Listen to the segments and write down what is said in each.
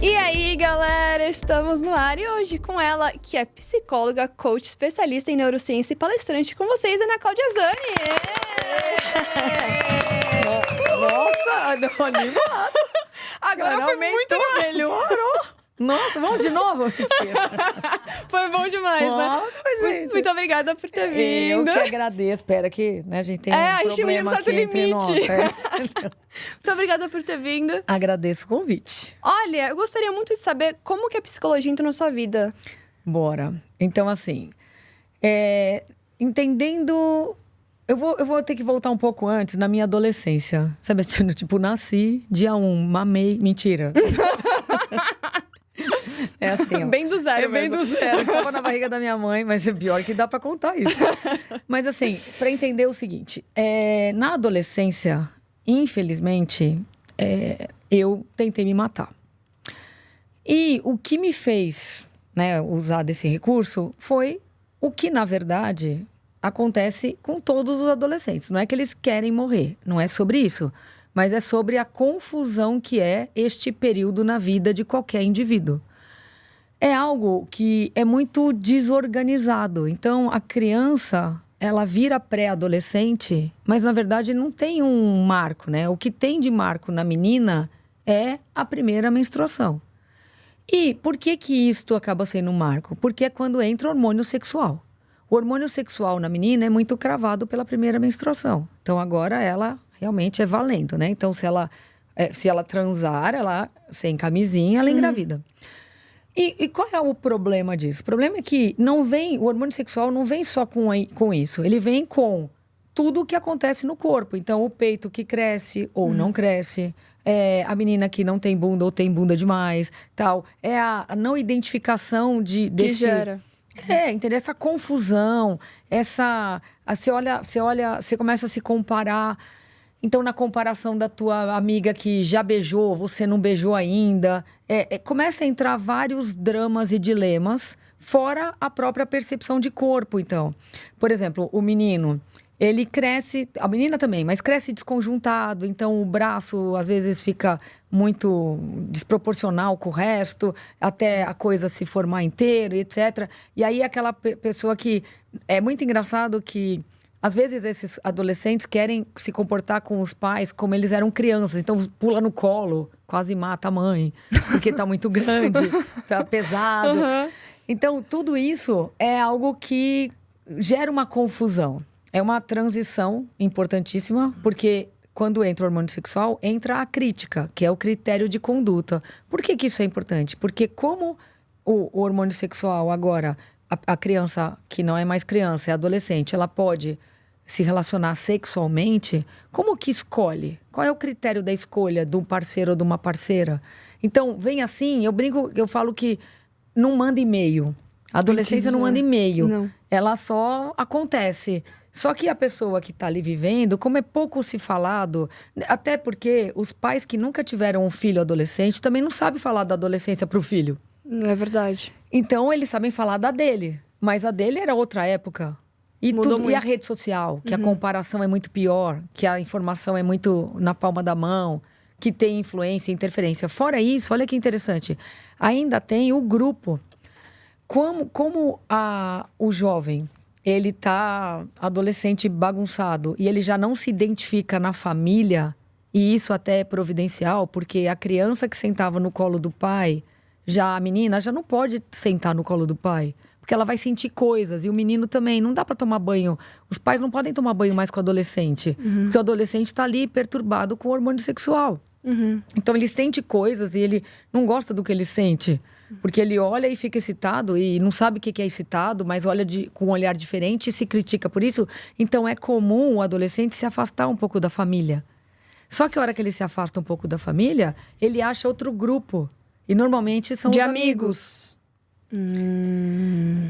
E aí, galera, estamos no ar e hoje com ela, que é psicóloga, coach, especialista em neurociência e palestrante com vocês, Ana Cláudia Zani. Nossa, deu animado. Agora foi muito melhorou. Nossa, vamos de novo? Mentira. Foi bom demais, Nossa, né? gente. Muito obrigada por ter vindo. Eu que agradeço. Espera que a gente tem a um gente tem um problema certo aqui entre limite. nós. Muito obrigada por ter vindo. Agradeço o convite. Olha, eu gostaria muito de saber como que a psicologia entrou na sua vida. Bora. Então, assim, entendendo... Eu vou ter que voltar um pouco antes, na minha adolescência. Sabe, tipo, nasci, dia 1, mamei... Mentira. É assim, ó. Bem do zero bem mesmo. do zero. Estava na barriga da minha mãe, mas é pior que dá pra contar isso. Mas assim, pra entender o seguinte. Na adolescência, infelizmente, eu tentei me matar. E o que me fez, né, usar desse recurso foi o que, na verdade, acontece com todos os adolescentes. Não é que eles querem morrer, não é sobre isso. Mas é sobre a confusão que é este período na vida de qualquer indivíduo. É algo que é muito desorganizado. Então, a criança, ela vira pré-adolescente, mas, na verdade, não tem um marco, né? O que tem de marco na menina é a primeira menstruação. E por que que isto acaba sendo um marco? Porque é quando entra o hormônio sexual. O hormônio sexual na menina é muito cravado pela primeira menstruação. Então, agora ela realmente é valendo, né? Então, se ela transar, ela sem camisinha, ela engravida. E qual é o problema disso? O problema é que o hormônio sexual não vem só com isso. Ele vem com tudo o que acontece no corpo. Então, o peito que cresce ou não cresce. A menina que não tem bunda ou tem bunda demais, tal. É a não identificação desse... Que gera. Entendeu? Essa confusão, você começa a se comparar. Então, na comparação da tua amiga que já beijou, você não beijou ainda. Começa a entrar vários dramas e dilemas, fora a própria percepção de corpo, então. Por exemplo, o menino, ele cresce... A menina também, mas cresce desconjuntado. Então, o braço, às vezes, fica muito desproporcional com o resto, até a coisa se formar inteiro, etc. E aí, aquela pessoa que... É muito engraçado que... Às vezes, esses adolescentes querem se comportar com os pais como eles eram crianças. Então, pula no colo, quase mata a mãe, porque tá muito grande, tá pesado. Uhum. Então, tudo isso é algo que gera uma confusão. É uma transição importantíssima, porque quando entra o hormônio sexual, entra a crítica, que é o critério de conduta. Por que isso é importante? Porque como o hormônio sexual agora... A criança que não é mais criança, é adolescente, ela pode se relacionar sexualmente, como que escolhe? Qual é o critério da escolha de um parceiro ou de uma parceira? Então, vem assim, eu falo que não manda e-mail. A adolescência não manda e-mail. Não. Ela só acontece. Só que a pessoa que está ali vivendo, como é pouco se falado, até porque os pais que nunca tiveram um filho adolescente também não sabem falar da adolescência para o filho. Não é verdade. Então, eles sabem falar da dele. Mas a dele era outra época. E a rede social, que a comparação é muito pior, que a informação é muito na palma da mão, que tem influência e interferência. Fora isso, olha que interessante. Ainda tem o grupo. Como o jovem, ele tá adolescente bagunçado e ele já não se identifica na família, e isso até é providencial, porque a criança que sentava no colo do pai... a menina já não pode sentar no colo do pai, porque ela vai sentir coisas. E o menino também, não dá pra tomar banho. Os pais não podem tomar banho mais com o adolescente. Porque o adolescente tá ali perturbado com o hormônio sexual. Então ele sente coisas e ele não gosta do que ele sente. Porque ele olha e fica excitado e não sabe o que é excitado, mas olha com um olhar diferente e se critica por isso. Então é comum o adolescente se afastar um pouco da família. Só que a hora que ele se afasta um pouco da família, ele acha outro grupo. E normalmente são de os amigos.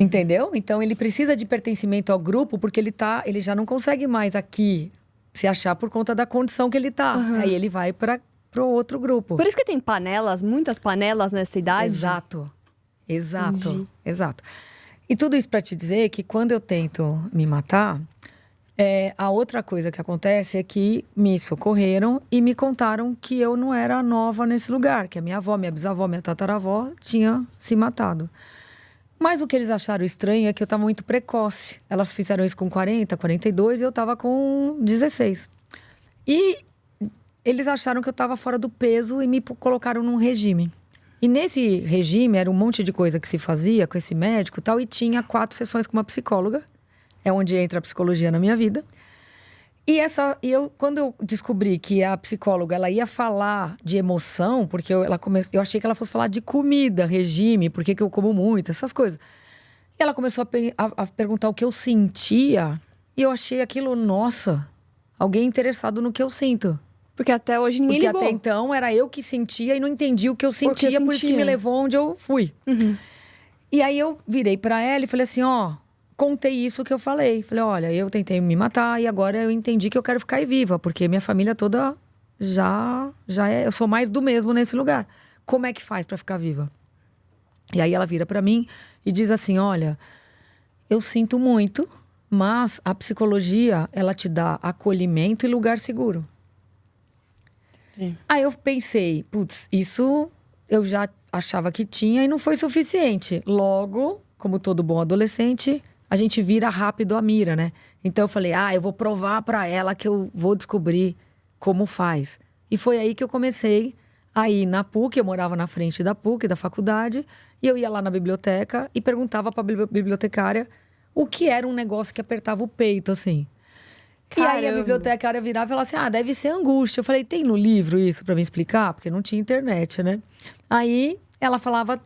Entendeu? Então ele precisa de pertencimento ao grupo porque ele já não consegue mais aqui se achar por conta da condição que ele tá. Aí ele vai pro outro grupo. Por isso que tem panelas, muitas panelas nessa idade. Exato. Entendi. Exato. E tudo isso para te dizer que quando eu tento me matar, A outra coisa que acontece é que me socorreram e me contaram que eu não era nova nesse lugar, que a minha avó, minha bisavó, minha tataravó tinha se matado. Mas o que eles acharam estranho é que eu estava muito precoce. Elas fizeram isso com 40, 42 e eu estava com 16. E eles acharam que eu estava fora do peso e me colocaram num regime. E nesse regime era um monte de coisa que se fazia com esse médico e tal, e tinha 4 sessões com uma psicóloga. É onde entra a psicologia na minha vida. Quando eu descobri que a psicóloga ela ia falar de emoção, porque eu achei que ela fosse falar de comida, regime, por que eu como muito, essas coisas. E ela começou a perguntar o que eu sentia, e eu achei aquilo, nossa, alguém interessado no que eu sinto. Porque até hoje ninguém ligou. Porque até então era eu que sentia e não entendia o que eu sentia, por isso que me levou onde eu fui. Uhum. E aí eu virei pra ela e falei assim, contei isso que eu falei. Falei, olha, eu tentei me matar e agora eu entendi que eu quero ficar aí viva, porque minha família toda já é... Eu sou mais do mesmo nesse lugar. Como é que faz pra ficar viva? E aí ela vira pra mim e diz assim, olha, eu sinto muito, mas a psicologia, ela te dá acolhimento e lugar seguro. Sim. Aí eu pensei, putz, isso eu já achava que tinha e não foi suficiente. Logo, como todo bom adolescente, a gente vira rápido a mira, né? Então eu falei, eu vou provar pra ela que eu vou descobrir como faz. E foi aí que eu comecei a ir na PUC, eu morava na frente da PUC, da faculdade, e eu ia lá na biblioteca e perguntava pra bibliotecária o que era um negócio que apertava o peito, assim. Caramba. E aí a bibliotecária virava e falava assim, deve ser angústia. Eu falei, tem no livro isso pra me explicar? Porque não tinha internet, né? Aí ela falava...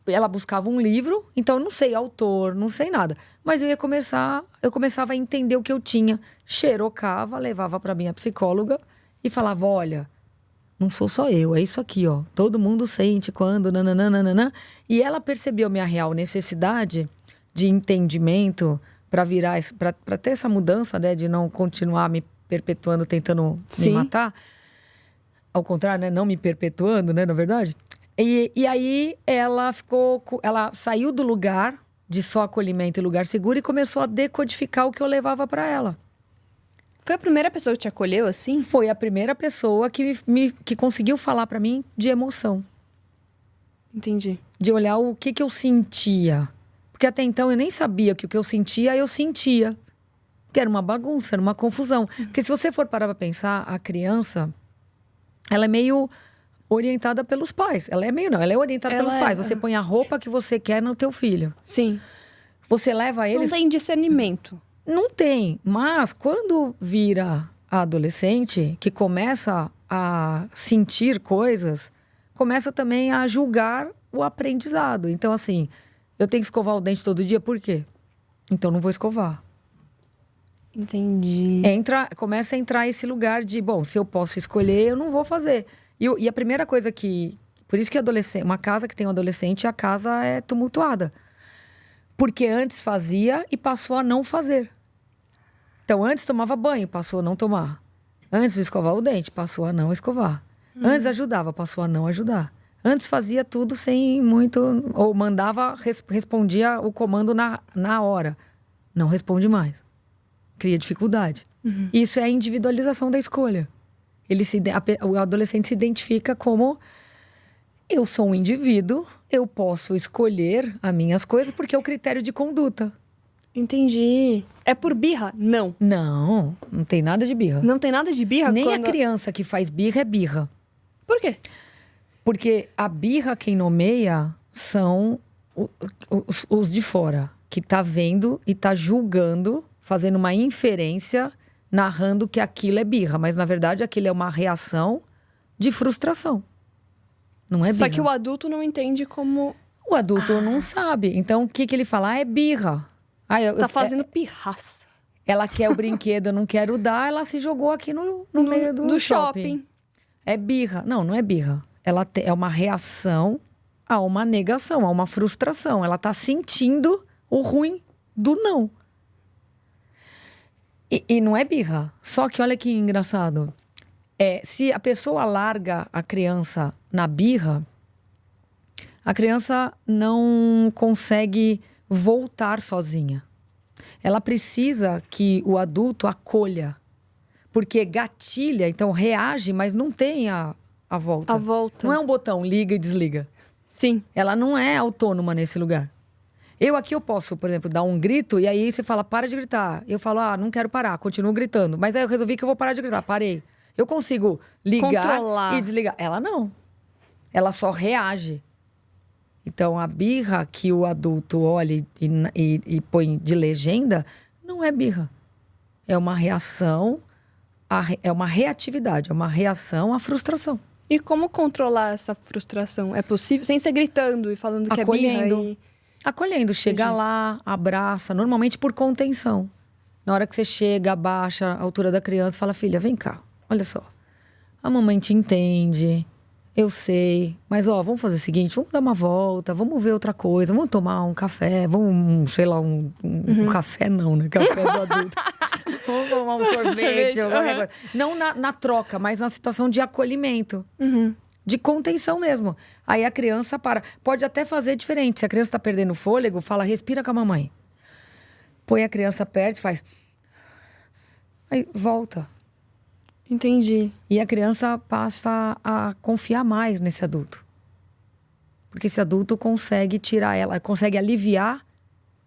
Ela buscava um livro, então eu não sei autor, não sei nada. Mas eu começava a entender o que eu tinha. Xerocava, levava pra minha psicóloga e falava, olha, não sou só eu, é isso aqui, ó. Todo mundo sente quando, nananana. E ela percebeu minha real necessidade de entendimento para ter essa mudança, né? De não continuar me perpetuando, tentando Sim. me matar. Ao contrário, né? Não me perpetuando, né? Na verdade. E aí ela saiu do lugar de só acolhimento e lugar seguro e começou a decodificar o que eu levava para ela. Foi a primeira pessoa que te acolheu, assim? Foi a primeira pessoa que conseguiu falar para mim de emoção. Entendi. De olhar o que eu sentia. Porque até então eu nem sabia que o que eu sentia. Que era uma bagunça, era uma confusão. Porque se você for parar pra pensar, a criança, ela é meio... orientada pelos pais. Ela é orientada pelos pais. Você põe a roupa que você quer no teu filho. Sim. Você leva eles... Não tem discernimento. Não tem. Mas quando vira a adolescente, que começa a sentir coisas, começa também a julgar o aprendizado. Então, assim, eu tenho que escovar o dente todo dia, por quê? Então, não vou escovar. Entendi. Começa a entrar esse lugar de, bom, se eu posso escolher, eu não vou fazer. E a primeira coisa que... Por isso que uma casa que tem um adolescente, a casa é tumultuada. Porque antes fazia e passou a não fazer. Então, antes tomava banho, passou a não tomar. Antes de escovar o dente, passou a não escovar. Antes ajudava, passou a não ajudar. Antes fazia tudo sem muito... Ou mandava, respondia o comando na hora. Não responde mais. Cria dificuldade. Isso é a individualização da escolha. O adolescente se identifica como eu sou um indivíduo, eu posso escolher as minhas coisas porque é o critério de conduta. Entendi. É por birra? Não. Não tem nada de birra. Não tem nada de birra? Nem a criança que faz birra é birra. Por quê? Porque a birra quem nomeia são os de fora, que tá vendo e tá julgando, fazendo uma inferência, narrando que aquilo é birra, mas na verdade aquilo é uma reação de frustração. Não é birra. Só que o adulto não entende como... O adulto não sabe. Então o que ele fala? É birra. Tá fazendo pirraça. Ela quer o brinquedo, eu não quero dar, ela se jogou aqui no meio do shopping. É birra. Não é birra. É uma reação a uma negação, a uma frustração. Ela tá sentindo o ruim do não. E não é birra. Só que olha que engraçado. Se a pessoa larga a criança na birra, a criança não consegue voltar sozinha. Ela precisa que o adulto acolha. Porque gatilha, então reage, mas não tem a volta. A volta. Não é um botão, liga e desliga. Sim. Ela não é autônoma nesse lugar. Eu posso, por exemplo, dar um grito e aí você fala, para de gritar. Eu falo, não quero parar, continuo gritando. Mas aí eu resolvi que eu vou parar de gritar, parei. Eu consigo ligar Controlar. e desligar. Ela não. Ela só reage. Então, a birra que o adulto olha e põe de legenda, não é birra. É uma reação, é uma reatividade, é uma reação à frustração. E como controlar essa frustração? É possível? Sem ser gritando e falando que é birra e... Acolhendo, chega Entendi. lá, abraça, normalmente por contenção. Na hora que você chega, abaixa a altura da criança e fala, filha, vem cá, olha só. A mamãe te entende, eu sei, mas vamos fazer o seguinte, vamos dar uma volta, vamos ver outra coisa, vamos tomar um café, vamos, sei lá, um café não, né? Café do adulto. Vamos tomar um sorvete ou qualquer coisa. Não na troca, mas na situação de acolhimento. De contenção mesmo. Aí a criança para. Pode até fazer diferente. Se a criança tá perdendo o fôlego, fala, respira com a mamãe. Põe a criança perto e faz... Aí volta. Entendi. E a criança passa a confiar mais nesse adulto. Porque esse adulto consegue tirar ela, consegue aliviar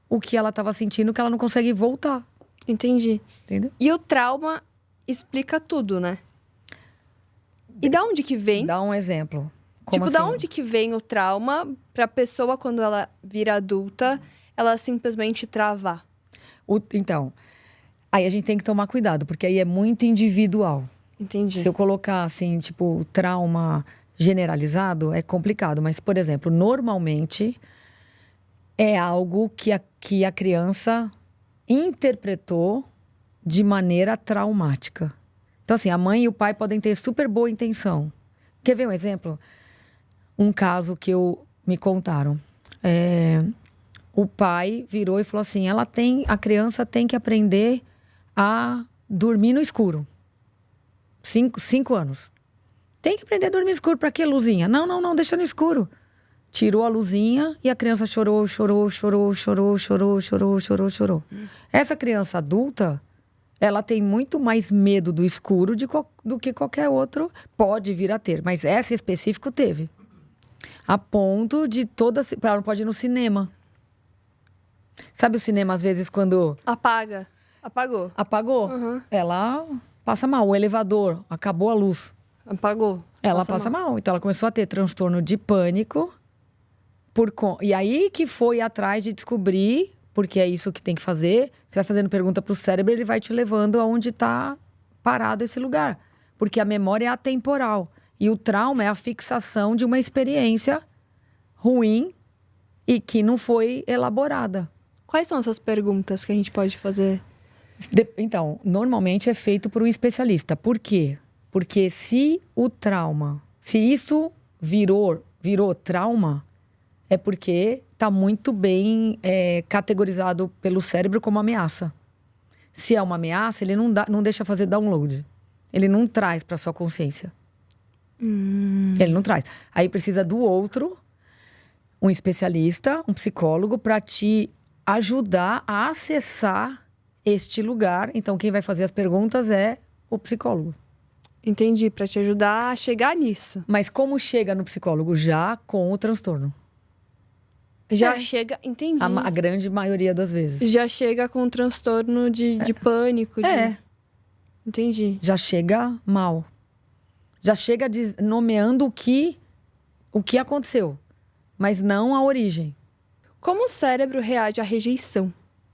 o que ela estava sentindo, que ela não consegue voltar. Entendi. Entendeu? E o trauma explica tudo, né? E da onde que vem? Dá um exemplo. Como Tipo, da assim? onde que vem o trauma pra pessoa, quando ela vira adulta, ela simplesmente travar? Então, aí a gente tem que tomar cuidado, porque aí é muito individual. Entendi. Se eu colocar, assim, tipo, trauma generalizado, é complicado. Mas, por exemplo, normalmente é algo que a criança interpretou de maneira traumática. Então, assim, a mãe e o pai podem ter super boa intenção. Quer ver um exemplo? Um caso que me contaram. O pai virou e falou assim, a criança tem que aprender a dormir no escuro. 5 anos. Tem que aprender a dormir no escuro. Pra quê, luzinha? Não, deixa no escuro. Tirou a luzinha e a criança chorou. Essa criança adulta, ela tem muito mais medo do escuro do que qualquer outro pode vir a ter. Mas essa em específico teve. A ponto de ela não pode ir no cinema. Sabe o cinema, às vezes, quando... Apaga. Apagou. Apagou? Ela passa mal. O elevador, acabou a luz. Apagou. Ela passa mal. Então, ela começou a ter transtorno de pânico. E aí que foi atrás de descobrir, porque é isso que tem que fazer. Você vai fazendo pergunta pro cérebro, ele vai te levando aonde tá parado esse lugar. Porque a memória é atemporal. E o trauma é a fixação de uma experiência ruim e que não foi elaborada. Quais são essas perguntas que a gente pode fazer? Então, normalmente é feito por um especialista. Por quê? Porque se isso virou trauma, é porque está muito bem categorizado pelo cérebro como ameaça. Se é uma ameaça, ele não deixa fazer download. Ele não traz para sua consciência. Ele não traz. Aí precisa do outro, um especialista, um psicólogo, para te ajudar a acessar este lugar. Então, quem vai fazer as perguntas é o psicólogo. Entendi, para te ajudar a chegar nisso. Mas como chega no psicólogo? Já com o transtorno. Já chega, entendi. A grande maioria das vezes. Já chega com transtorno de pânico. Entendi. Já chega mal. Já chega nomeando o que aconteceu, mas não a origem. Como o cérebro reage à rejeição?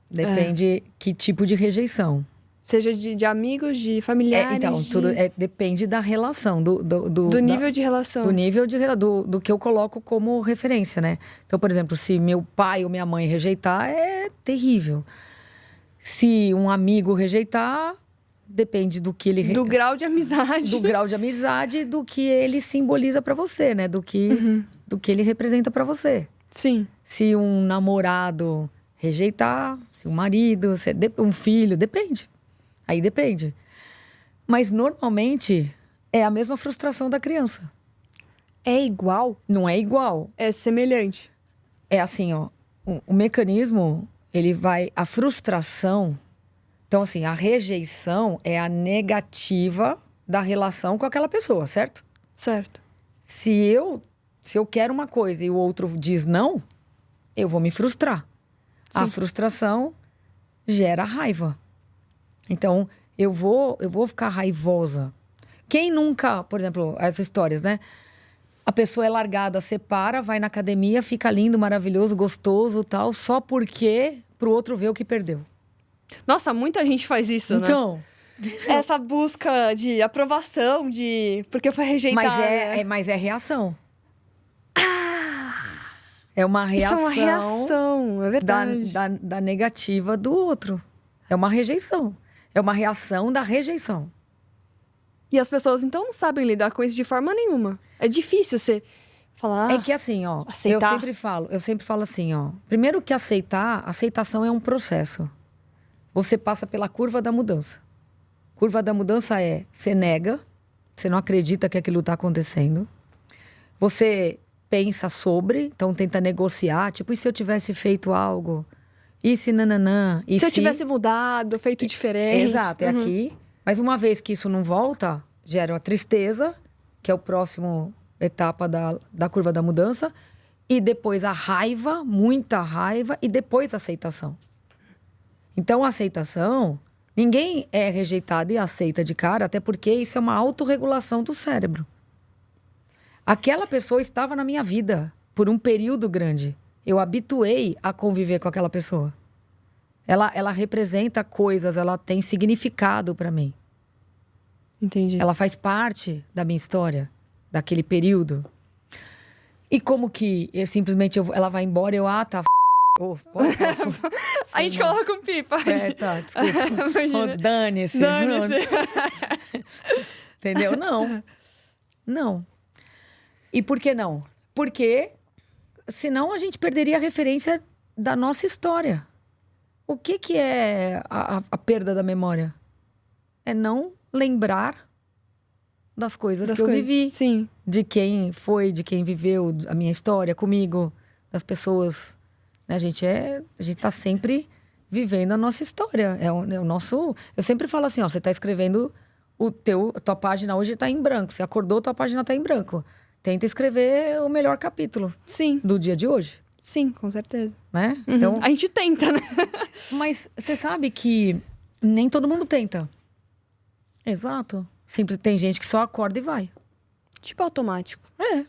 Depende que tipo de rejeição. Seja de amigos, de familiares. Então, tudo depende da relação, do nível de relação. Do nível do que eu coloco como referência, né? Então, por exemplo, se meu pai ou minha mãe rejeitar, é terrível. Se um amigo rejeitar, depende do que ele... Do grau de amizade. Do grau de amizade, do que ele simboliza pra você, né? Do que ele representa pra você. Sim. Se um namorado rejeitar, se um marido, se um filho, depende. Aí depende. Mas normalmente é a mesma frustração da criança. É igual? Não é igual. É semelhante. É assim, ó. O mecanismo A frustração. Então, assim, a rejeição é a negativa da relação com aquela pessoa, certo? Certo. Se eu quero uma coisa e o outro diz não, eu vou me frustrar. Sim. A frustração gera raiva. Então, eu vou ficar raivosa. Quem nunca, por exemplo, essas histórias, né? A pessoa é largada, separa, vai na academia, fica lindo, maravilhoso, gostoso, tal, só porque pro outro ver o que perdeu. Nossa, muita gente faz isso, né? Então, Essa busca de aprovação, porque foi rejeitada. mas é reação. É uma reação. Isso é uma reação, é verdade. Da negativa do outro. É uma rejeição. É uma reação da rejeição. E as pessoas, então, não sabem lidar com isso de forma nenhuma. É difícil você falar... É que assim, ó, aceitar. eu sempre falo assim, ó. Primeiro que aceitação é um processo. Você passa pela curva da mudança. Curva da mudança é, você nega, você não acredita que aquilo está acontecendo. Você pensa sobre, então tenta negociar, tipo, e se eu tivesse feito algo? E se nananã? E se eu tivesse mudado, feito diferente? Exato, é aqui. Mas uma vez que isso não volta, gera uma tristeza, que é o próximo etapa da curva da mudança. E depois a raiva, muita raiva, e depois a aceitação. Então, a aceitação, ninguém é rejeitado e aceita de cara, até porque isso é uma autorregulação do cérebro. Aquela pessoa estava na minha vida por um período grande. Eu habituei a conviver com aquela pessoa. Ela representa coisas, ela tem significado para mim. Entendi. Ela faz parte da minha história, daquele período. E como que simplesmente ela vai embora e eu, tá, A gente coloca um pi, pode? Tá, desculpa. Dane-se. Dane-se. Entendeu? Não. E por que não? Porque senão a gente perderia a referência da nossa história. O que é a perda da memória? É não lembrar das coisas que eu vivi. Sim. De quem foi, de quem viveu a minha história comigo, das pessoas. A gente tá sempre vivendo a nossa história. É o nosso... Eu sempre falo assim, ó, você tá escrevendo a tua página hoje tá em branco. Você acordou, tua página tá em branco. Tenta escrever o melhor capítulo. Sim. Do dia de hoje. Sim, com certeza. Né? Uhum. Então, a gente tenta, né? Mas você sabe que nem todo mundo tenta. Exato. Sempre tem gente que só acorda e vai. Tipo automático. É.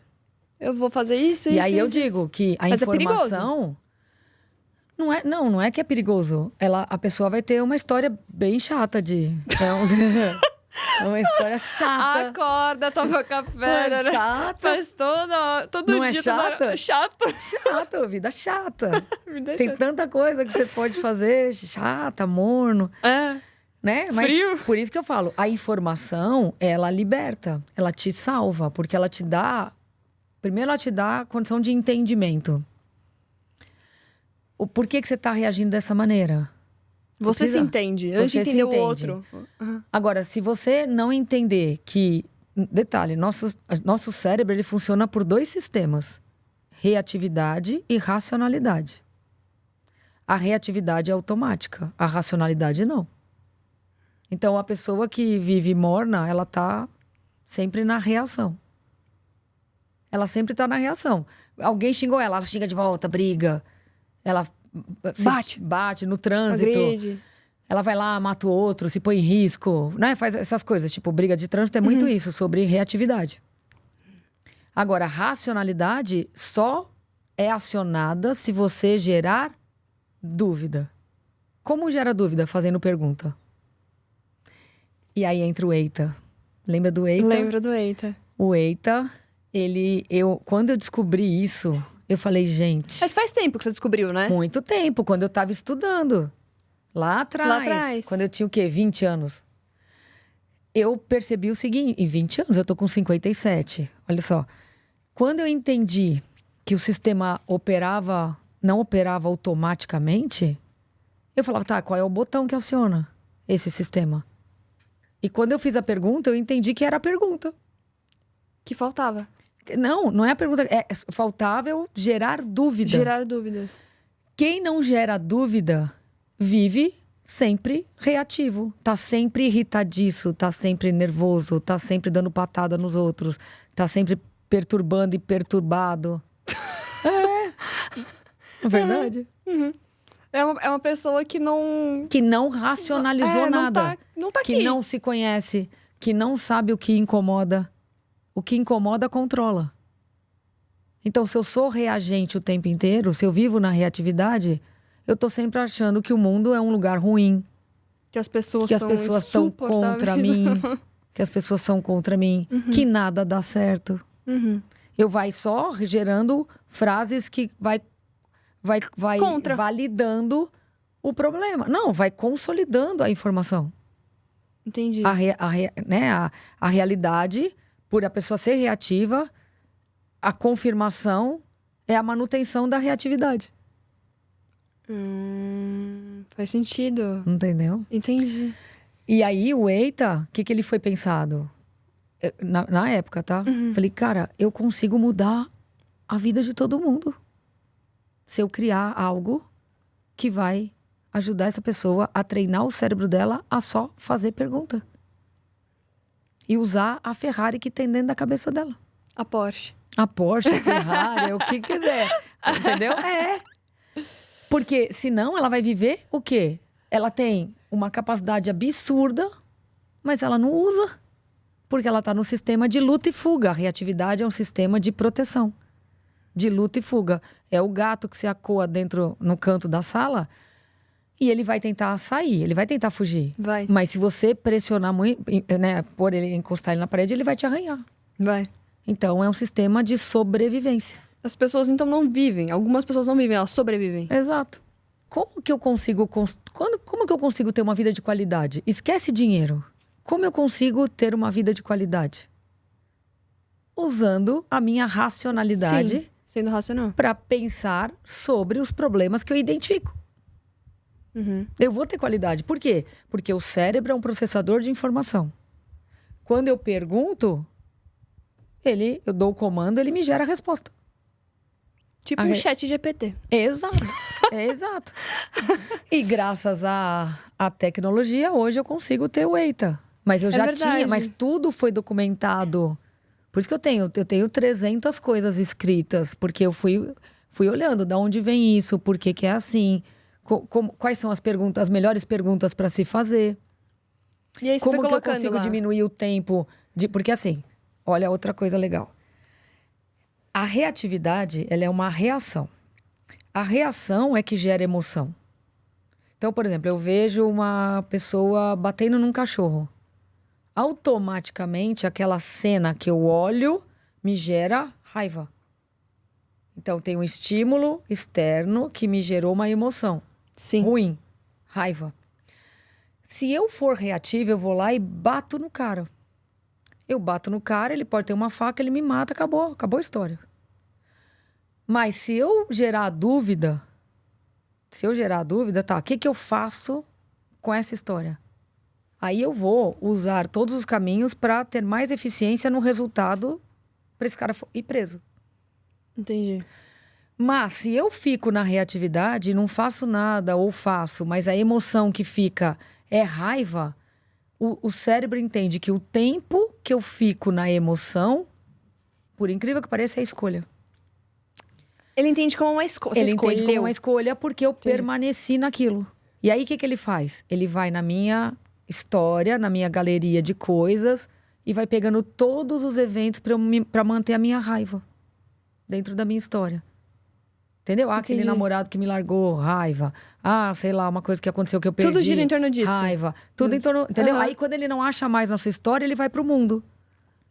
Eu vou fazer isso, E aí eu digo que a Mas informação... Não é que é perigoso. A pessoa vai ter uma história bem chata de... É uma história chata. Acorda, toma café, né? Chata. Faz todo não dia. É chata? Chato. Chato, vida chata. Vida Tem chata. tanta coisa que você pode fazer. Chata, morno. É. Né? Mas frio. Por isso que eu falo, a informação, ela liberta. Ela te salva, porque ela te dá... Primeiro, ela te dá condição de entendimento. Por que você está reagindo dessa maneira? Você se entende, antes de entender o outro. Uhum. Agora, se você não entender que... Detalhe, nosso cérebro ele funciona por 2 sistemas. Reatividade e racionalidade. A reatividade é automática, a racionalidade não. Então, a pessoa que vive morna, ela tá sempre na reação. Ela sempre tá na reação. Alguém xingou ela xinga de volta, briga. Ela bate no trânsito. Agride. Ela vai lá, mata o outro, se põe em risco, né? Faz essas coisas, tipo, briga de trânsito é muito isso, sobre reatividade. Agora, a racionalidade só é acionada se você gerar dúvida. Como gera dúvida? Fazendo pergunta. E aí entra o EITA. Lembra do EITA? Lembro do EITA. O EITA, quando eu descobri isso, eu falei, gente... Mas faz tempo que você descobriu, né? Muito tempo, quando eu estava estudando. Lá atrás. Quando eu tinha o quê? 20 anos. Eu percebi o seguinte... Em 20 anos, eu tô com 57. Olha só. Quando eu entendi que o sistema não operava automaticamente, eu falava, tá, qual é o botão que aciona esse sistema? E quando eu fiz a pergunta, eu entendi que era a pergunta. Que faltava. Não é a pergunta. Faltava eu gerar dúvida. Gerar dúvidas. Quem não gera dúvida vive sempre reativo. Tá sempre irritadiço, tá sempre nervoso, tá sempre dando patada nos outros, tá sempre perturbando e perturbado. É verdade. É uma pessoa que não... Que não racionalizou nada. Não tá aqui. Que não se conhece, que não sabe o que incomoda. O que incomoda, controla. Então, se eu sou reagente o tempo inteiro, se eu vivo na reatividade, eu tô sempre achando que o mundo é um lugar ruim. Que as pessoas Que as pessoas estão contra mim. Que as pessoas são contra mim. Que nada dá certo. Eu vai só gerando frases que vai Contra. validando o problema. Não, vai consolidando a informação. Entendi. A realidade, por a pessoa ser reativa, a confirmação é a manutenção da reatividade. Faz sentido. Entendeu? Entendi. E aí, o EITA, o que ele foi pensado? Na época, tá? Falei, cara, eu consigo mudar a vida de todo mundo. Se eu criar algo que vai ajudar essa pessoa a treinar o cérebro dela a só fazer pergunta. E usar a Ferrari que tem dentro da cabeça dela. A Porsche. A Porsche, a Ferrari, o que quiser. Entendeu? Porque senão ela vai viver o quê? Ela tem uma capacidade absurda, mas ela não usa. Porque ela está no sistema de luta e fuga. A reatividade é um sistema de proteção. De luta e fuga. É o gato que se acoa dentro, no canto da sala, e ele vai tentar sair, ele vai tentar fugir. Vai. Mas se você pressionar muito, né, pôr ele, encostar ele na parede, ele vai te arranhar. Vai. Então é um sistema de sobrevivência. As pessoas então não vivem. Algumas pessoas não vivem, elas sobrevivem. Exato. Como que eu consigo ter uma vida de qualidade? Esquece dinheiro. Como eu consigo ter uma vida de qualidade? Usando a minha racionalidade. Sim, sendo racional. Para pensar sobre os problemas que eu identifico. Eu vou ter qualidade. Por quê? Porque o cérebro é um processador de informação. Quando eu pergunto, eu dou o comando, ele me gera a resposta. Tipo um chat GPT. Exato. Exato. E graças à tecnologia, hoje eu consigo ter o EITA. Mas eu já tinha, mas tudo foi documentado. Por isso que eu tenho 300 coisas escritas, porque eu fui olhando de onde vem isso, por que que é assim, quais são as melhores perguntas para se fazer. E aí você como foi que eu colocando consigo lá? diminuir o tempo porque assim, olha outra coisa legal. A reatividade, ela é uma reação. A reação é que gera emoção. Então, por exemplo, eu vejo uma pessoa batendo num cachorro. Automaticamente, aquela cena que eu olho me gera raiva. Então, tem um estímulo externo que me gerou uma emoção. Sim. Ruim. Raiva. Se eu for reativa, eu vou lá e bato no cara. Eu bato no cara, ele pode ter uma faca, ele me mata, acabou a história. Mas se eu gerar dúvida, tá, o que eu faço com essa história? Aí eu vou usar todos os caminhos para ter mais eficiência no resultado para esse cara ir preso. Entendi. Mas se eu fico na reatividade, não faço nada ou faço, mas a emoção que fica é raiva, o cérebro entende que o tempo que eu fico na emoção, por incrível que pareça, é escolha. Ele entende como uma escolha. Ele entende como uma escolha porque eu permaneci naquilo. E aí, o que ele faz? Ele vai na minha história, na minha galeria de coisas e vai pegando todos os eventos para manter a minha raiva dentro da minha história. Entendeu? Aquele namorado que me largou, raiva. Sei lá, uma coisa que aconteceu que eu perdi. Tudo gira em torno disso. Raiva. Tudo em torno... Entendeu? Aí, quando ele não acha mais na sua história, ele vai pro mundo.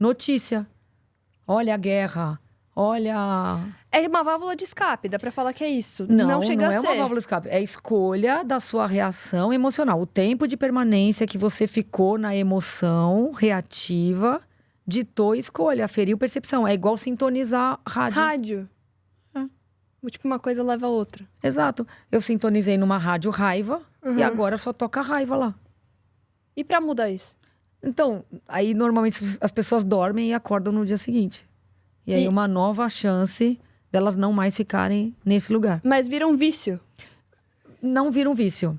Notícia. Olha a guerra. Olha... É uma válvula de escape, dá pra falar que é isso. Não chega a é ser. uma válvula de escape. É a escolha da sua reação emocional. O tempo de permanência que você ficou na emoção reativa ditou escolha, aferiu percepção. É igual sintonizar rádio. Tipo, uma coisa leva a outra. Exato. Eu sintonizei numa rádio raiva e agora só toca raiva lá. E pra mudar isso? Então, aí normalmente as pessoas dormem e acordam no dia seguinte. E aí uma nova chance delas não mais ficarem nesse lugar. Mas vira um vício. não vira um vício.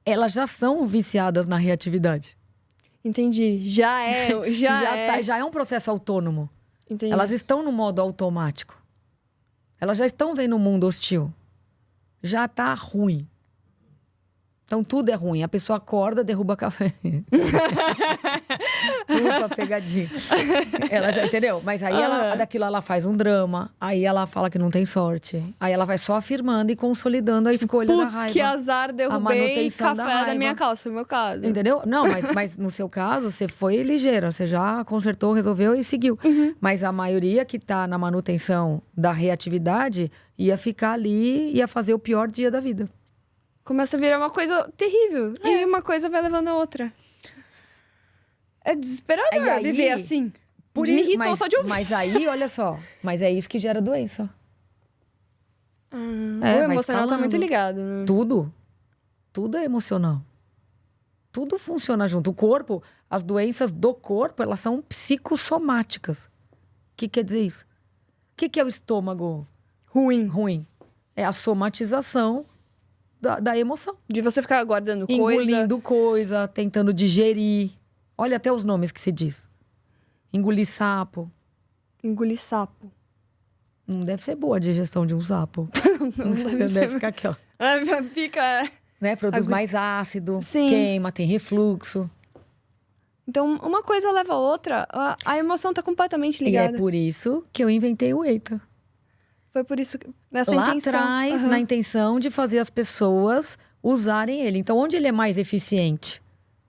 Elas já são viciadas na reatividade. Entendi. Já Já é um processo autônomo. Entendi. Elas estão no modo automático. Elas já estão vendo o mundo hostil. Já tá ruim. Então tudo é ruim. A pessoa acorda, derruba café. Ufa, pegadinha. Ela já entendeu? Mas aí daquilo ela faz um drama. Aí ela fala que não tem sorte. Aí ela vai só afirmando e consolidando a escolha da raiva. Que azar, derrubei manutenção café da minha raiva. calça, foi o meu caso. Entendeu? Não, mas no seu caso, você foi ligeira. Você já consertou, resolveu e seguiu. Mas a maioria que tá na manutenção da reatividade ia ficar ali, ia fazer o pior dia da vida. Começa a virar uma coisa terrível. E uma coisa vai levando a outra. É desesperador E aí, viver assim. Por Me isso, irritou só de ouvir. Mas aí, olha só. Mas é isso que gera doença. O vai emocional tá escalando. muito ligado, né? Tudo é emocional. Tudo funciona junto. O corpo, as doenças do corpo, elas são psicossomáticas. O que quer dizer isso? O que é o estômago ruim? É a somatização da emoção. De você ficar guardando coisa. Engolindo coisa, tentando digerir. Olha até os nomes que se diz. Engolir sapo. Engolir sapo. Não deve ser boa a digestão de um sapo. Não deve ser. Deve ficar aqui, ó. Fica... Né? Produz mais ácido, Sim. queima, tem refluxo. Então, uma coisa leva a outra. A emoção tá completamente E ligada. é por isso que eu inventei o EITA. Foi por isso que... Nessa Lá intenção. atrás, Aham. na intenção de fazer as pessoas usarem ele. Então, onde ele é mais eficiente?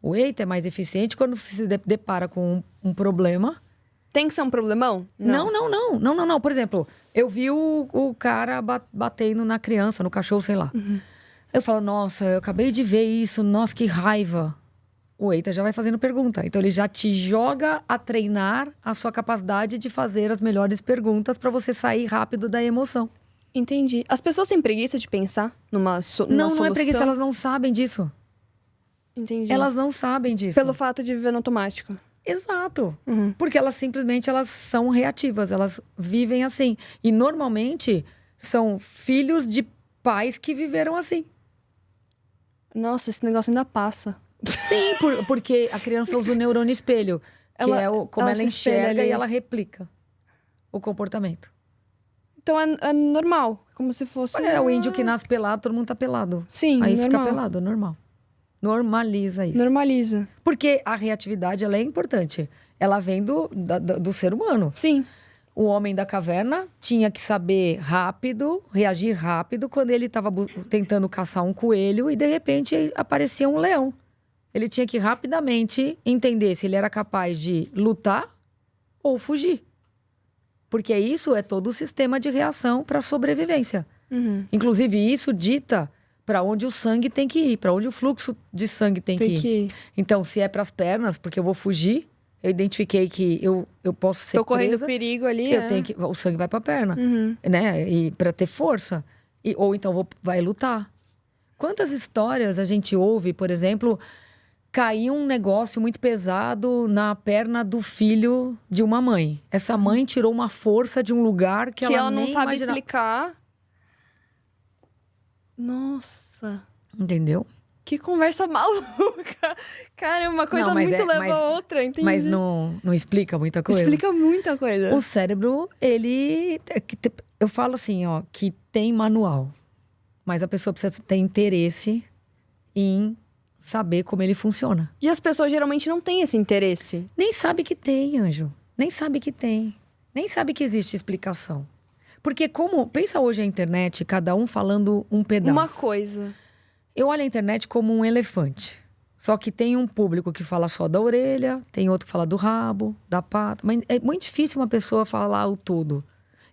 O EITA é mais eficiente quando você se depara com um problema. Tem que ser um problemão? Não. Por exemplo, eu vi o cara batendo na criança, no cachorro, sei lá. Eu falo, nossa, eu acabei de ver isso, nossa, que raiva. O EITA já vai fazendo pergunta. Então, ele já te joga a treinar a sua capacidade de fazer as melhores perguntas para você sair rápido da emoção. Entendi. As pessoas têm preguiça de pensar numa solução? Não é preguiça, elas não sabem disso. Entendi. Elas não sabem disso. Pelo fato de viver no automático. Exato. Porque elas simplesmente elas são reativas, elas vivem assim. E normalmente são filhos de pais que viveram assim. Nossa, esse negócio ainda passa. Sim, porque a criança usa o neurônio espelho, que é como ela se espelha enxerga ali. e ela replica o comportamento. Então é normal. Como se fosse. É o índio que nasce pelado, todo mundo tá pelado. Sim, Aí normal. fica pelado, normal. Normaliza isso. Normaliza. Porque a reatividade, ela é importante. Ela vem do ser humano. Sim. O homem da caverna tinha que saber rápido, reagir rápido quando ele estava tentando caçar um coelho e de repente aparecia um leão. Ele tinha que rapidamente entender se ele era capaz de lutar ou fugir. Porque isso é todo o sistema de reação para a sobrevivência. Inclusive, isso dita para onde o sangue tem que ir, para onde o fluxo de sangue tem que ir. Então, se é para as pernas, porque eu vou fugir, eu identifiquei que eu posso ser Tô correndo presa, perigo ali. eu tenho que, o sangue vai para a perna, né? E para ter força. Ou então vai lutar. Quantas histórias a gente ouve, por exemplo, caiu um negócio muito pesado na perna do filho de uma mãe. Essa mãe tirou uma força de um lugar que ela não nem sabe imaginava. explicar. Nossa. Entendeu? Que conversa maluca. Cara, uma coisa Não, mas muito é- leva mas- a outra, entendi. Mas não explica muita coisa. Explica muita coisa. O cérebro, ele... Eu falo assim, ó, que tem manual. Mas a pessoa precisa ter interesse em saber como ele funciona. E as pessoas geralmente não têm esse interesse. Nem sabe que tem, Anjo. Nem sabe que tem. Nem sabe que existe explicação. Porque pensa hoje a internet, cada um falando um pedaço. Uma coisa. Eu olho a internet como um elefante. Só que tem um público que fala só da orelha, tem outro que fala do rabo, da pata. Mas é muito difícil uma pessoa falar o todo.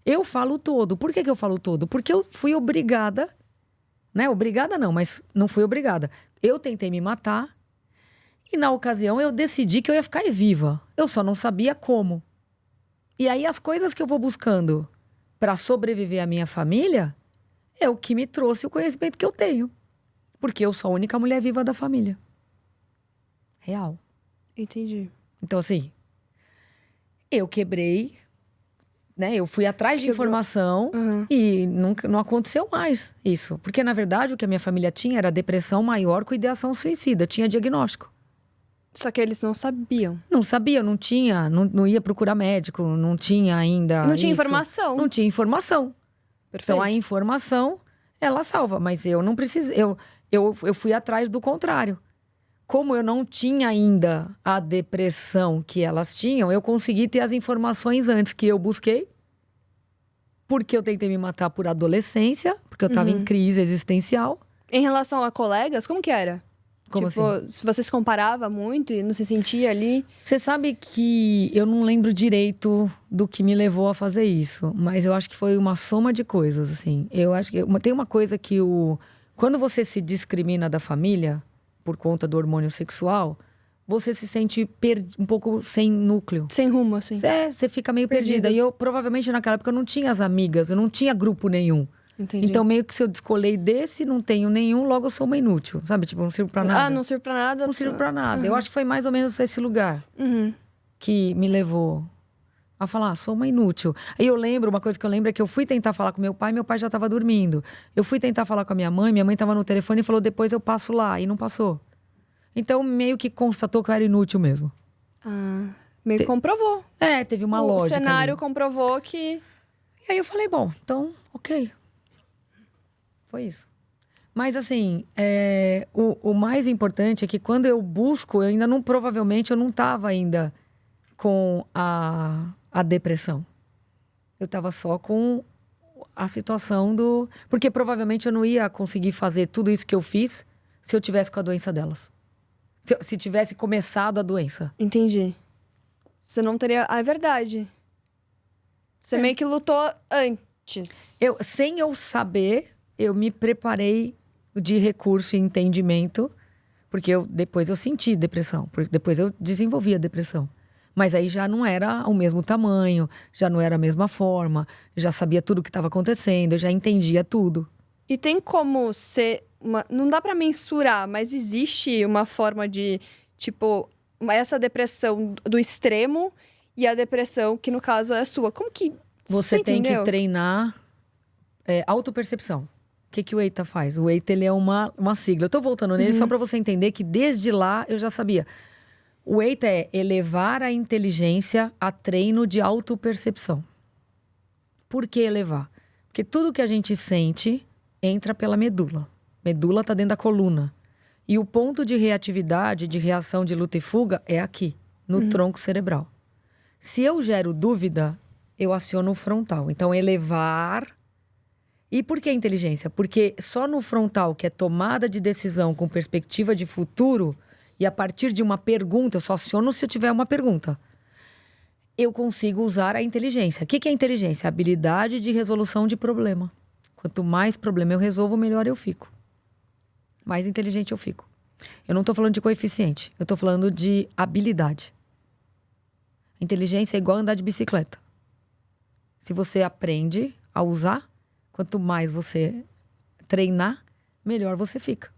Eu falo o todo. Por que eu falo o todo? Porque eu fui obrigada, né? Obrigada não, mas não fui obrigada. Eu tentei me matar e na ocasião eu decidi que eu ia ficar viva. Eu só não sabia como. E aí as coisas que eu vou buscando para sobreviver à minha família é o que me trouxe o conhecimento que eu tenho. Porque eu sou a única mulher viva da família. Real. Entendi. Então, assim, eu quebrei né, eu fui atrás de informação e nunca, não aconteceu mais isso. Porque, na verdade, o que a minha família tinha era depressão maior com ideação suicida. Tinha diagnóstico. Só que eles não sabiam. Não sabia, não tinha, não ia procurar médico, não tinha ainda Não tinha isso. informação. Não tinha informação. Perfeito. Então, a informação, ela salva. Mas eu não precisei, eu fui atrás do contrário. Como eu não tinha ainda a depressão que elas tinham, eu consegui ter as informações antes que eu busquei. Porque eu tentei me matar por adolescência, porque eu tava em crise existencial. Em relação a colegas, como que era? Como tipo, assim? se você se comparava muito e não se sentia ali... Você sabe que eu não lembro direito do que me levou a fazer isso. Mas eu acho que foi uma soma de coisas, assim. Eu acho que tem uma coisa que quando você se discrimina da família, por conta do hormônio sexual, você se sente um pouco sem núcleo. Sem rumo, assim. Você fica meio perdida. E eu, provavelmente, naquela época, eu não tinha as amigas. Eu não tinha grupo nenhum. Entendi. Então, meio que se eu descolei desse, não tenho nenhum, logo eu sou uma inútil. Sabe? Tipo, não sirvo pra nada. Ah, não sirvo pra nada. Não sirvo pra nada. Eu acho que foi mais ou menos esse lugar Uhum. que me levou a falar, sou uma inútil. Aí eu lembro, uma coisa que eu lembro é que eu fui tentar falar com meu pai já tava dormindo. Eu fui tentar falar com a minha mãe tava no telefone e falou, depois eu passo lá. E não passou. Então, meio que constatou que eu era inútil mesmo. Ah, meio que comprovou. Teve uma O lógica cenário ali. comprovou que... E aí eu falei, bom, então, ok. Foi isso. Mas assim, o mais importante é que quando eu busco, eu ainda não, provavelmente, eu não estava ainda com a depressão. Eu estava só com a situação do... Porque provavelmente eu não ia conseguir fazer tudo isso que eu fiz se eu tivesse com a doença delas. Se tivesse começado a doença. Entendi. Você não teria... Ah, é verdade. Você meio que lutou antes. Sem eu saber, eu me preparei de recurso e entendimento, porque depois eu senti depressão, porque depois eu desenvolvi a depressão. Mas aí já não era o mesmo tamanho, já não era a mesma forma, já sabia tudo o que estava acontecendo, eu já entendia tudo. E tem como ser não dá pra mensurar, mas existe uma forma de, tipo, essa depressão do extremo e a depressão que, no caso, é a sua. Como que... Você tem que entendeu? treinar autopercepção. O que o EITA faz? O EITA, ele é uma sigla. Eu tô voltando nele só pra você entender que desde lá eu já sabia. O EITA é elevar a inteligência a treino de autopercepção. Por que elevar? Porque tudo que a gente sente entra pela medula. Medula tá dentro da coluna. E o ponto de reatividade, de reação de luta e fuga é aqui, no tronco cerebral. Se eu gero dúvida, eu aciono o frontal. Então, elevar... E por que inteligência? Porque só no frontal, que é tomada de decisão com perspectiva de futuro, e a partir de uma pergunta, eu só aciono se eu tiver uma pergunta, eu consigo usar a inteligência. O que é inteligência? A habilidade de resolução de problema. Quanto mais problema eu resolvo, melhor eu fico. Mais inteligente eu fico. Eu não estou falando de coeficiente, eu estou falando de habilidade. Inteligência é igual andar de bicicleta. Se você aprende a usar, quanto mais você treinar, melhor você fica.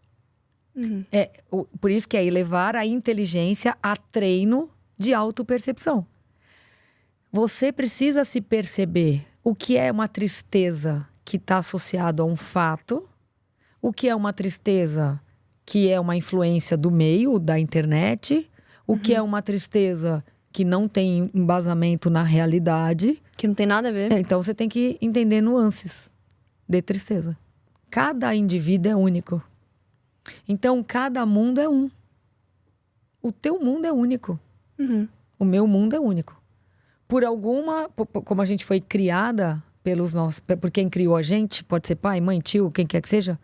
Por isso que é elevar a inteligência a treino de autopercepção. Você precisa se perceber o que é uma tristeza que está associado a um fato, o que é uma tristeza que é uma influência do meio, da internet, o que é uma tristeza que não tem embasamento na realidade. Que não tem nada a ver. Então você tem que entender nuances de tristeza. Cada indivíduo é único. Então cada mundo é um. O teu mundo é único. O meu mundo é único. Como a gente foi criada por quem criou a gente, pode ser pai, mãe, tio, quem quer que seja,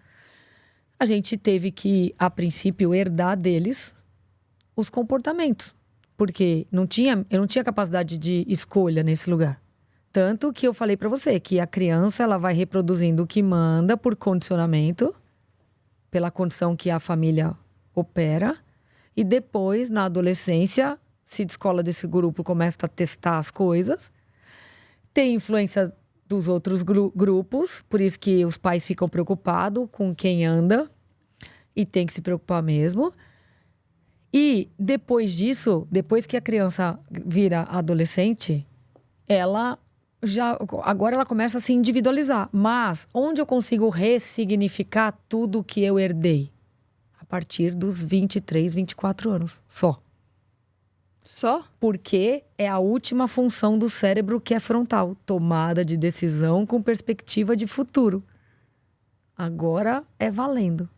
a gente teve que, a princípio, herdar deles os comportamentos. Porque eu não tinha capacidade de escolha nesse lugar. Tanto que eu falei pra você que a criança ela vai reproduzindo o que manda por condicionamento, pela condição que a família opera. E depois, na adolescência, se descola desse grupo, começa a testar as coisas. Tem influência dos outros grupos, por isso que os pais ficam preocupados com quem anda. E tem que se preocupar mesmo. E depois disso, depois que a criança vira adolescente, ela agora ela começa a se individualizar. Mas onde eu consigo ressignificar tudo que eu herdei? A partir dos 23, 24 anos, só. Só? Porque é a última função do cérebro que é frontal. Tomada de decisão com perspectiva de futuro. Agora é valendo.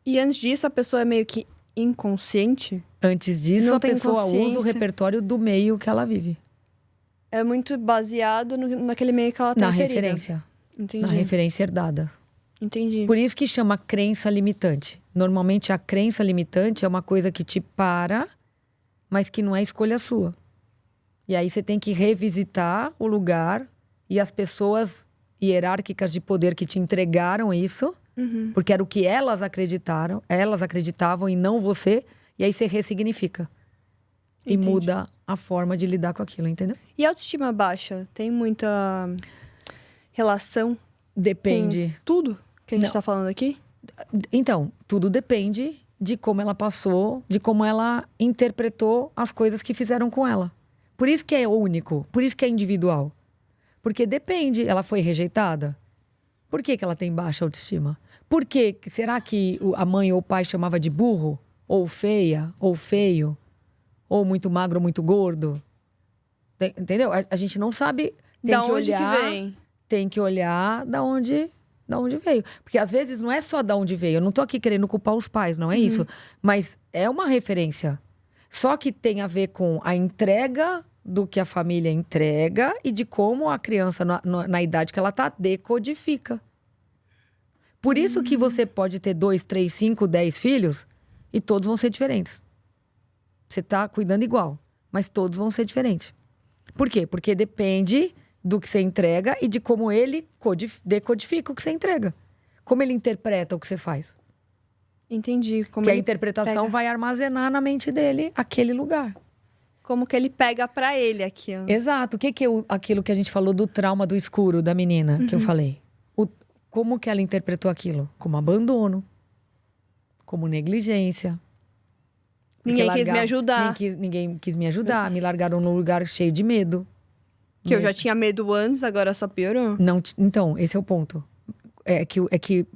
E antes disso, a pessoa é meio que inconsciente? Antes disso, Não a tem pessoa usa o consciência. repertório do meio que ela vive. É muito baseado naquele meio que ela tá Na inserida. referência. Entendi. Na referência herdada. Entendi. Por isso que chama crença limitante. Normalmente a crença limitante é uma coisa que te para, mas que não é escolha sua. E aí você tem que revisitar o lugar e as pessoas hierárquicas de poder que te entregaram isso, porque era o que elas acreditavam e não você, e aí você ressignifica. E Entendi. muda a forma de lidar com aquilo, entendeu? E a autoestima baixa? Tem muita relação Depende. com tudo que a gente Não. tá falando aqui? Então, tudo depende de como ela passou, de como ela interpretou as coisas que fizeram com ela. Por isso que é único, por isso que é individual. Porque depende, ela foi rejeitada? Por que ela tem baixa autoestima? Por quê? Será que a mãe ou o pai chamava de burro? Ou feia? Ou feio? Ou muito magro ou muito gordo? Entendeu? A gente não sabe. Tem Da que onde olhar, que vem? tem que olhar da onde veio. Porque às vezes não é só da onde veio. Eu não tô aqui querendo culpar os pais, não é isso. Mas é uma referência. Só que tem a ver com a entrega do que a família entrega e de como a criança, na idade que ela tá, decodifica. Por isso que você pode ter 2, 3, 5, 10 filhos e todos vão ser diferentes. Você tá cuidando igual, mas todos vão ser diferentes. Por quê? Porque depende do que você entrega e de como ele decodifica o que você entrega. Como ele interpreta o que você faz. Entendi. Como Porque a ele interpretação pega. vai armazenar na mente dele aquele lugar. Como que ele pega pra ele aquilo. Exato. O que é aquilo que a gente falou do trauma do escuro da menina, que eu falei? Como que ela interpretou aquilo? Como abandono. Como negligência. Porque Ninguém quis me ajudar. Ninguém quis me ajudar. Me largaram num lugar cheio de medo. Que eu já tinha medo antes, agora só piorou. Então, esse é o ponto.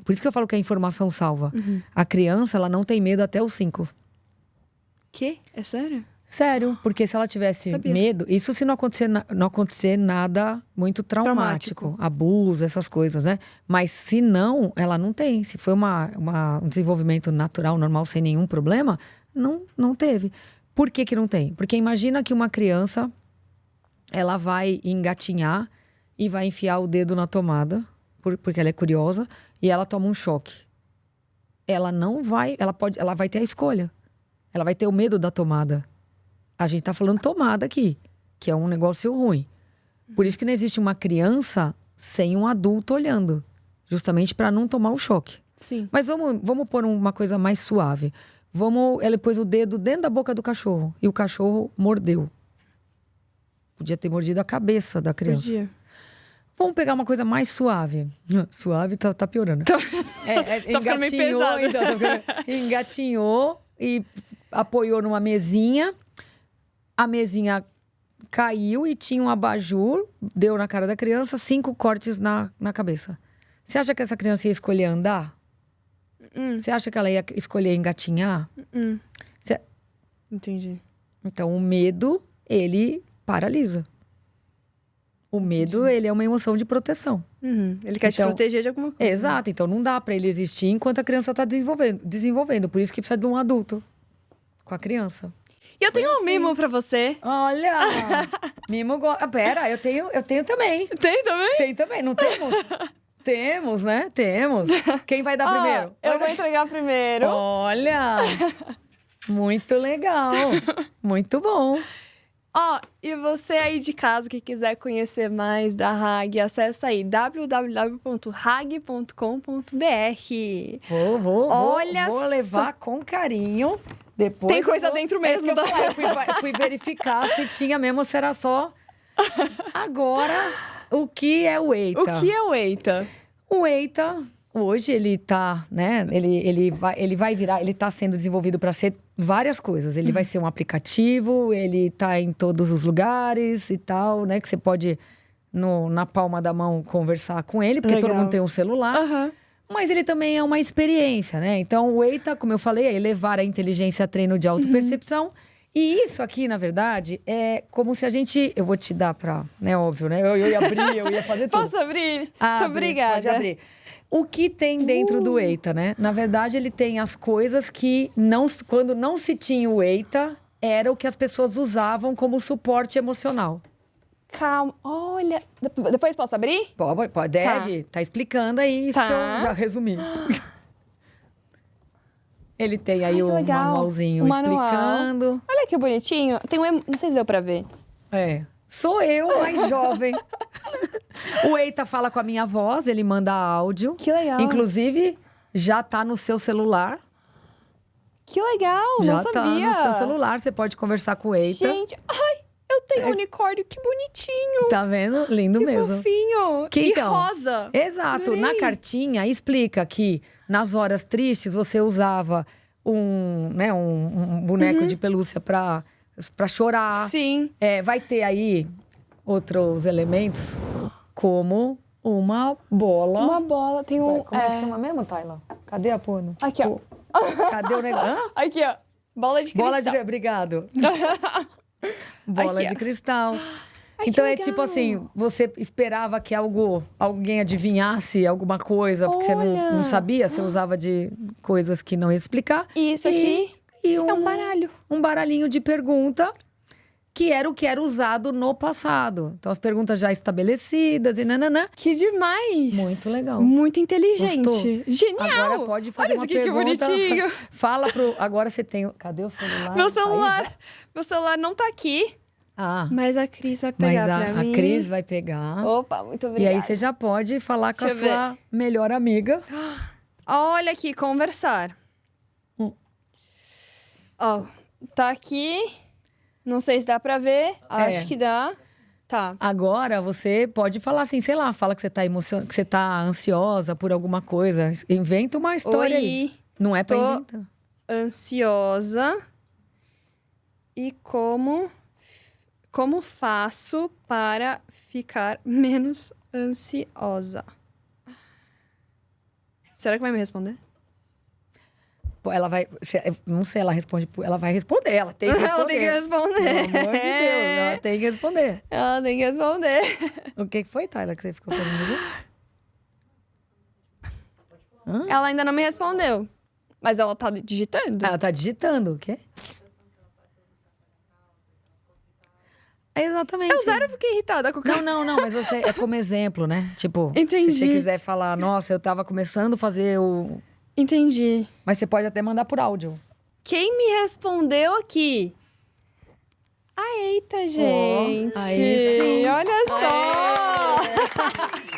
Por isso que eu falo que a informação salva. A criança, ela não tem medo até os 5. Quê? É sério? Sério, porque se ela tivesse Sabia. medo, isso se não acontecer nada muito traumático, abuso, essas coisas, né? Mas se não, ela não tem. Se foi um desenvolvimento natural, normal, sem nenhum problema, não teve. Por que não tem? Porque imagina que uma criança, ela vai engatinhar e vai enfiar o dedo na tomada, porque ela é curiosa, e ela toma um choque. Ela vai ter a escolha. Ela vai ter o medo da tomada. A gente tá falando tomada aqui, que é um negócio ruim. Por isso que não existe uma criança sem um adulto olhando. Justamente para não tomar o choque. Sim. Mas vamos pôr uma coisa mais suave. Ela pôs o dedo dentro da boca do cachorro. E o cachorro mordeu. Podia ter mordido a cabeça da criança. Podia. Vamos pegar uma coisa mais suave. Suave tá piorando. Tá ficando meio pesado. Engatinhou e apoiou numa mesinha. A mesinha caiu e tinha um abajur, deu na cara da criança, 5 cortes na cabeça. Você acha que essa criança ia escolher andar? Você acha que ela ia escolher engatinhar? Entendi. Então, o medo, ele paralisa. O medo, ele é uma emoção de proteção. Ele quer te proteger de alguma coisa. Exato. Então, não dá pra ele existir enquanto a criança tá desenvolvendo. Por isso que precisa de um adulto com a criança. E eu tenho um mimo pra você. Olha! Mimo Pera, eu tenho também. Tem também? Tem também, não temos? Temos, né? Temos. Quem vai dar primeiro? Eu vou entregar primeiro. Olha! Muito legal. Muito bom. E você aí de casa que quiser conhecer mais da Hag, acessa aí www.hag.com.br. Vou levar com carinho. Depois Tem coisa dentro mesmo. Eu fui verificar se tinha mesmo, se era só. Agora, o que é o EITA? O que é o EITA? O EITA, hoje ele tá, né? Ele vai virar, ele tá sendo desenvolvido para ser várias coisas. Ele vai ser um aplicativo, ele tá em todos os lugares e tal, né? Que você pode na palma da mão conversar com ele, porque todo mundo tem um celular. Aham. Mas ele também é uma experiência, né? Então, o EITA, como eu falei, é elevar a inteligência a treino de autopercepção. E isso aqui, na verdade, é como se a gente... Eu vou te dar pra... Né, óbvio, né? Eu ia abrir, eu ia fazer tudo. Posso abrir? Muito Abre, obrigada. Pode abrir. O que tem dentro do EITA, né? Na verdade, ele tem as coisas que, quando não se tinha o EITA, era o que as pessoas usavam como suporte emocional. Calma, olha. Depois posso abrir? Pode, deve. Tá explicando aí isso que eu já resumi. Ele tem aí o manualzinho explicando. Olha que bonitinho. Tem não sei se deu pra ver. É. Sou eu, mais jovem. O EITA fala com a minha voz, ele manda áudio. Que legal. Inclusive, já tá no seu celular. Que legal, Já não sabia. tá no seu celular, você pode conversar com o EITA. Gente, ai, eu tenho um unicórnio, que bonitinho. Tá vendo? Lindo Que mesmo. fofinho. Que, e então, rosa. Exato. Adorei. Na cartinha, explica que nas horas tristes você usava um boneco de pelúcia pra chorar. Sim. Vai ter aí outros elementos, como uma bola. Uma bola, tem um... Como é que chama mesmo, Tayla? Cadê a pano? Aqui, ó. Cadê o negócio? Aqui, ó. Bola de cristal. Obrigado. Bola Aqui, de ó. cristal. Ai, Então que é legal. tipo assim, você esperava que alguém adivinhasse alguma coisa, porque você Olha. não sabia, você usava de coisas que não ia explicar. E isso aqui é um baralho. Um baralhinho de pergunta, que era o que era usado no passado. Então as perguntas já estabelecidas e nananã. Que demais. Muito legal. Muito inteligente. Gostou? Genial. Agora pode fazer Olha uma isso aqui, pergunta. que bonitinho. Fala pro... Agora você tem... Cadê o celular? Meu Aí, celular. Meu celular não tá aqui, mas a Cris vai mas pegar pra mim. a Cris vai pegar. Opa, muito E obrigada. aí você já pode falar com a Deixa eu sua melhor amiga. Olha aqui, conversar. Ó, tá aqui. Não sei se dá pra ver. Acho que dá. Tá. Agora você pode falar assim, sei lá, fala que você tá que você tá ansiosa por alguma coisa. Inventa uma história aí. Não é pra tô inventar. ansiosa. E como faço para ficar menos ansiosa? Será que vai me responder? Pô, ela vai... Não sei, ela responde... Ela vai responder, ela tem que responder. Ela tem que responder. Pelo amor de Deus, ela tem que responder. Ela tem que responder. O que foi, Tayla, que você ficou fazendo junto? Ela ainda não me respondeu. Mas ela tá digitando. Ela tá digitando, o quê? Exatamente. Eu zero fiquei irritada com o cara. Não, mas você é como exemplo, né? Tipo, Entendi. se você quiser falar, nossa, eu tava começando a fazer o... Entendi. Mas você pode até mandar por áudio. Quem me respondeu aqui? Eita, gente. aí sim. Olha só.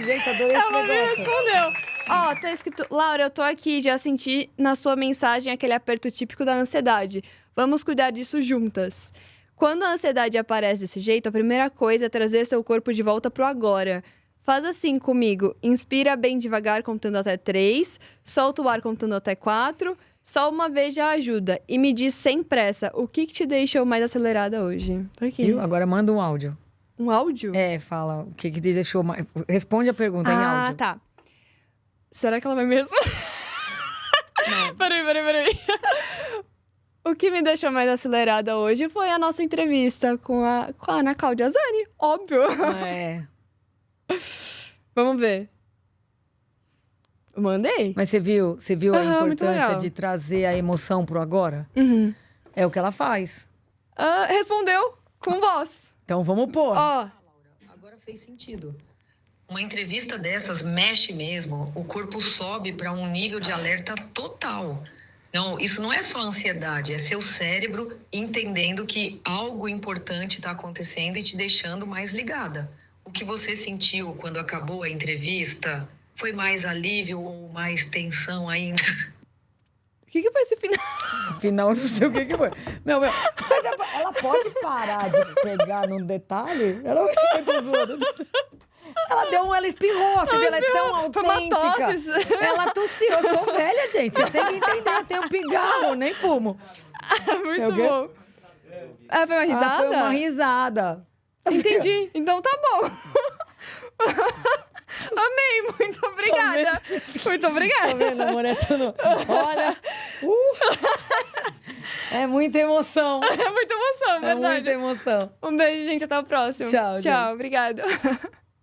Gente, adorei esse Ela me negócio. respondeu. Ó, tá escrito... Laura, eu tô aqui, já senti na sua mensagem aquele aperto típico da ansiedade. Vamos cuidar disso juntas. Quando a ansiedade aparece desse jeito, a primeira coisa é trazer seu corpo de volta pro agora. Faz assim comigo. Inspira bem devagar, contando até 3. Solta o ar contando até 4. Só uma vez já ajuda. E me diz sem pressa, o que te deixou mais acelerada hoje? Tá aqui. Viu? Agora manda um áudio. Um áudio? Fala o que te deixou mais... Responde a pergunta em áudio. Tá. Será que ela vai mesmo? Peraí. O que me deixou mais acelerada hoje foi a nossa entrevista com a Ana Cláudia Zani. Óbvio. Vamos ver. Eu mandei? Mas você viu a muito importância legal. de trazer a emoção pro agora? Uhum. É o que ela faz. Respondeu com voz. Então vamos pôr. Ó. Agora fez sentido. Uma entrevista dessas mexe mesmo, o corpo sobe para um nível de alerta total. Não, isso não é só ansiedade, é seu cérebro entendendo que algo importante está acontecendo e te deixando mais ligada. O que você sentiu quando acabou a entrevista? Foi mais alívio ou mais tensão ainda? O que foi esse final? No final, não sei o que foi. Meu. Mas ela pode parar de pegar num detalhe? Ela ela espirrou, você viu? Ela é tão Foi uma autêntica. tosse. Ela tossiu. Eu sou velha, gente. Você tem que entender. Eu tenho pigarro, nem fumo. Muito bom. Foi uma risada? Foi uma risada. Entendi. Então tá bom. Muito obrigada. Tá vendo, amor? É tudo... Olha... É muita emoção. É muita emoção, É verdade. muita emoção. Um beijo, gente. Até o próximo. Tchau, Tchau, gente. obrigada.